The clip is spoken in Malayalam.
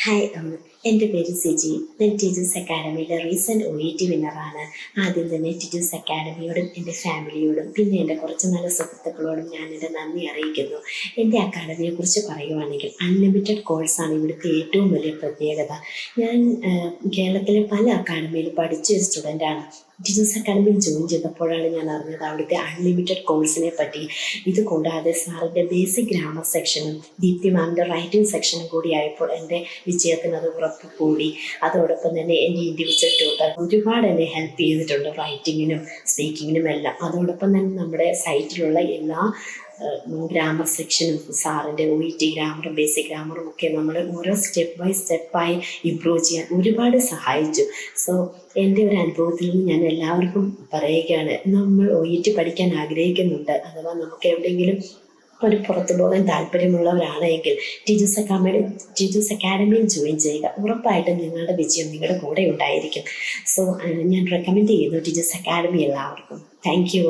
ഹായ് എൻ്റെ പേര് സിജി. ഞാൻ ടീച്ചേഴ്സ് അക്കാഡമിയിലെ റീസെൻറ്റ് OET വിന്നറാണ്. ആദ്യം തന്നെ ടീച്ചേഴ്സ് അക്കാഡമിയോടും എൻ്റെ ഫാമിലിയോടും പിന്നെ എൻ്റെ കുറച്ച് നല്ല സുഹൃത്തുക്കളോടും ഞാൻ എൻ്റെ നന്ദി അറിയിക്കുന്നു. എൻ്റെ അക്കാഡമിയെക്കുറിച്ച് പറയുവാണെങ്കിൽ അൺലിമിറ്റഡ് കോഴ്സാണ് ഇവിടുത്തെ ഏറ്റവും വലിയ പ്രത്യേകത. ഞാൻ കേരളത്തിലെ പല അക്കാഡമിയിലും പഠിച്ച ഒരു സ്റ്റുഡൻ്റാണ്. ടീച്ചേഴ്സ് അക്കാഡമിയിൽ ജോയിൻ ചെയ്തപ്പോഴാണ് ഞാൻ അറിഞ്ഞത് അവിടുത്തെ അൺലിമിറ്റഡ് കോഴ്സിനെ പറ്റി. ഇത് കൂടാതെ സാറിൻ്റെ ബേസിക് ഗ്രാമർ സെക്ഷനും ദീപ്തി മാമിൻ്റെ റൈറ്റിംഗ് സെക്ഷനും കൂടി ആയപ്പോൾ എൻ്റെ വിജയത്തിന് അത് ഉറപ്പ് കൂടി. അതോടൊപ്പം തന്നെ എൻ്റെ ഇൻഡിവിജ്വൽ ട്യൂട്ടർ ഒരുപാട് എന്നെ ഹെൽപ്പ് ചെയ്തിട്ടുണ്ട് റൈറ്റിങ്ങിനും സ്പീക്കിങ്ങിനും എല്ലാം. അതോടൊപ്പം തന്നെ നമ്മുടെ സൈറ്റിലുള്ള എല്ലാ ഗ്രാമർ സെക്ഷനും സാറിൻ്റെ OET ഗ്രാമറും ബേസിക് ഗ്രാമറും ഒക്കെ നമ്മൾ ഓരോ സ്റ്റെപ്പ് ബൈ സ്റ്റെപ്പായി ഇമ്പ്രൂവ് ചെയ്യാൻ ഒരുപാട് സഹായിച്ചു. സോ എൻ്റെ ഒരു അനുഭവത്തിൽ നിന്ന് ഞാൻ എല്ലാവർക്കും പറയുകയാണ്, നമ്മൾ OET പഠിക്കാൻ ആഗ്രഹിക്കുന്നുണ്ട്, അഥവാ നമുക്ക് എവിടെയെങ്കിലും ഒരു പുറത്തു പോകാൻ താല്പര്യമുള്ളവരാണെങ്കിൽ ടീച്ചേഴ്സ് അക്കാഡമിയിൽ ജോയിൻ ചെയ്യുക. ഉറപ്പായിട്ടും നിങ്ങളുടെ വിജയം നിങ്ങളുടെ കൂടെ ഉണ്ടായിരിക്കും. സോ ഞാൻ റെക്കമെൻഡ് ചെയ്യുന്നു ടീച്ചേഴ്സ് അക്കാഡമി എല്ലാവർക്കും. Thank you.